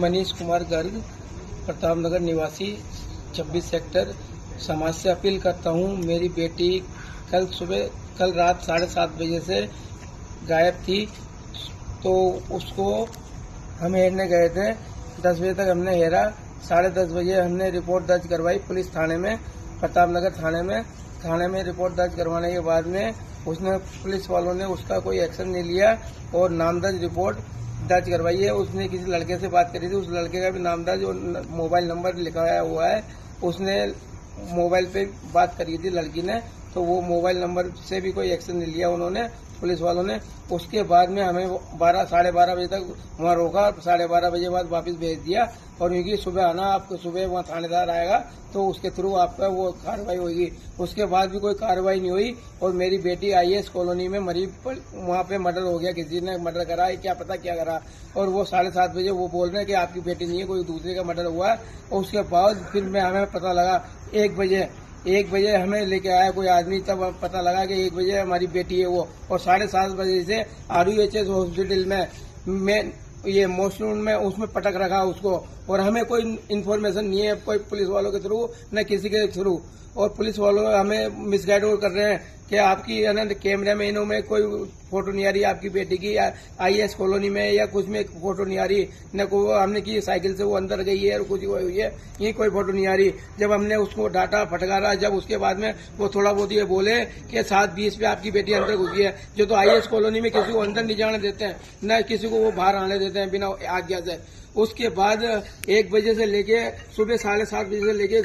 मनीष कुमार गर्ग, प्रताप नगर निवासी, 26 सेक्टर। समाज से अपील करता हूँ, मेरी बेटी कल रात 7:30 बजे से गायब थी, तो उसको हम हेरने गए थे। 10 बजे तक हमने हेरा। 10:30 बजे हमने रिपोर्ट दर्ज करवाई पुलिस थाने में, प्रताप नगर थाने में रिपोर्ट दर्ज करवाने के बाद में पुलिस वालों ने उसका कोई एक्शन नहीं लिया और नामदर्ज रिपोर्ट दर्ज करवाई है। उसने किसी लड़के से बात करी थी, उस लड़के का भी नाम दर्ज और मोबाइल नंबर लिखाया हुआ है। उसने मोबाइल पे बात करी थी लड़की ने, तो वो मोबाइल नंबर से भी कोई एक्शन नहीं लिया उन्होंने, पुलिस वालों ने। उसके बाद में हमें 12-12:30 बजे तक वहाँ रोका, 12:30 बजे बाद वापस भेज दिया और उनकी सुबह आना, आपको सुबह वहाँ थानेदार आएगा तो उसके थ्रू आपका वो कार्रवाई होगी। उसके बाद भी कोई कार्रवाई नहीं हुई और मेरी बेटी IAS कॉलोनी में मरी, वहाँ पे मर्डर हो गया, किसी ने मर्डर करा है, क्या पता क्या करा। और वो 7:30 बजे वो बोल रहे हैं कि आपकी बेटी नहीं है, कोई दूसरे का मर्डर हुआ है। और उसके बाद फिर हमें पता लगा 1 बजे हमें लेके आया कोई आदमी, तब पता लगा कि 1 बजे हमारी बेटी है वो। और 7:30 बजे से RUHS हॉस्पिटल में ये मॉशरूम में उसमें पटक रखा उसको, और हमें कोई इन्फॉर्मेशन नहीं है, कोई पुलिस वालों के थ्रू न किसी के थ्रू। और पुलिस वालों हमें मिसगाइड कर रहे हैं कि आपकी कैमरे में इनों में कोई फोटो नहीं आ रही आपकी बेटी की, या IAS कॉलोनी में या कुछ में फोटो नहीं आ रही, न को हमने की साइकिल से वो अंदर गई है और कुछ हुई है, ये कोई फोटो नहीं आ रही। जब हमने उसको डांटा फटकारा, जब उसके बाद में वो थोड़ा बहुत ये बोले कि 7:20 पे आपकी बेटी अंदर घुसी है, जो तो IAS कॉलोनी में किसी को अंदर नहीं जाने देते हैं, न किसी को वो बाहर आने देते हैं बिना आज्ञा से। उसके बाद 1 बजे से लेके सुबह 7:30 बजे से लेके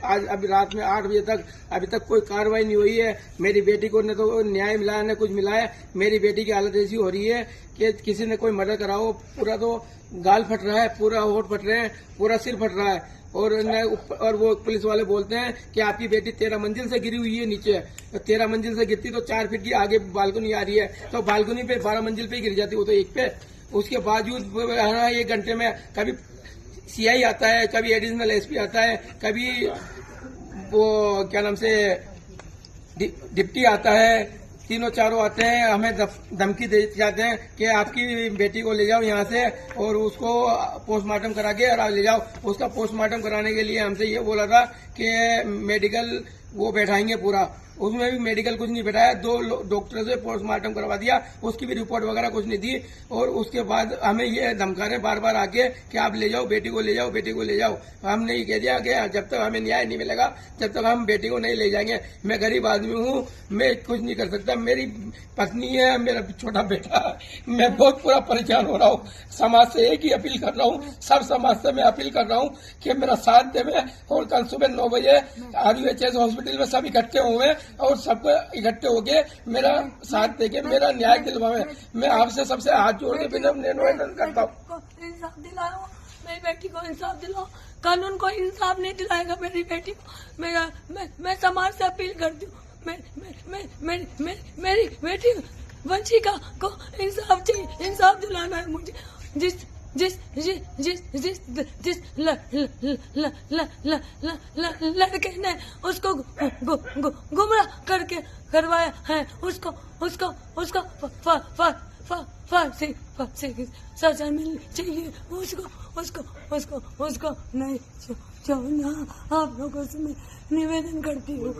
आज अभी रात में 8 बजे तक अभी तक कोई कार्रवाई नहीं हुई है। मेरी बेटी को न तो न्याय मिला है न कुछ मिला है। मेरी बेटी की हालत ऐसी हो रही है कि किसी ने कोई मर्डर करा हो, पूरा तो गाल फट रहा है, पूरा होठ फट रहे हैं, पूरा सिर फट रहा है। और वो पुलिस वाले बोलते हैं कि आपकी बेटी 13 मंजिल से गिरी हुई है नीचे। 13 मंजिल से गिरती तो 4 फीट की आगे बालकनी आ रही है, तो बालकनी पे 12 मंजिल पे गिर जाती, वो तो 1 पे। उसके बावजूद 1 घंटे में कभी CI आता है, कभी एडिशनल SP आता है, कभी वो क्या नाम से डिप्टी आता है, तीनों चारों आते हैं, हमें धमकी दे जाते हैं कि आपकी बेटी को ले जाओ यहाँ से और उसको पोस्टमार्टम करा के और ले जाओ। उसका पोस्टमार्टम कराने के लिए हमसे ये बोला था कि मेडिकल वो बैठाएंगे पूरा, उसमें भी मेडिकल कुछ नहीं बैठाया। 2 डॉक्टर से पोस्टमार्टम करवा दिया, उसकी भी रिपोर्ट वगैरह कुछ नहीं दी। और उसके बाद हमें ये धमका रहे बार बार आके कि आप ले जाओ बेटी को, ले जाओ बेटी को ले जाओ। हमने ये कह दिया कि जब तक हमें न्याय नहीं मिलेगा जब तक हम बेटी को नहीं ले जाएंगे। मैं गरीब आदमी हूँ, मैं कुछ नहीं कर सकता, मेरी पत्नी है, मेरा छोटा बेटा है, मैं बहुत पूरा परेशान हो रहा हूँ। समाज से एक ही अपील कर रहा हूँ, सब समाज से मैं अपील कर रहा हूँ कि मेरा साथ देवे। और कल सुबह 9 बजे RUHS हॉस्पिटल में सब इकट्ठे हुए और सबको इकट्ठे होके मेरा साथ देके मेरा न्याय दिलवावे। मैं आपसे सबसे हाथ जोड़ के निवेदन करता हूँ, इंसाफ दिलाओ, मेरी बेटी को इंसाफ दिलाओ। कानून को इंसाफ नहीं दिलाएगा मेरी बेटी को। मैं समाज से अपील करती हूँ, मेरी बेटी वंशिका को इंसाफ चाहिए, इंसाफ दिलाना है मुझे। जिस लड़के ने उसको गुमराह करके करवाया है, उसको फांसी सजा मिलनी चाहिए उसको नहीं छोड़ना। आप लोगों से मैं निवेदन करती हूँ।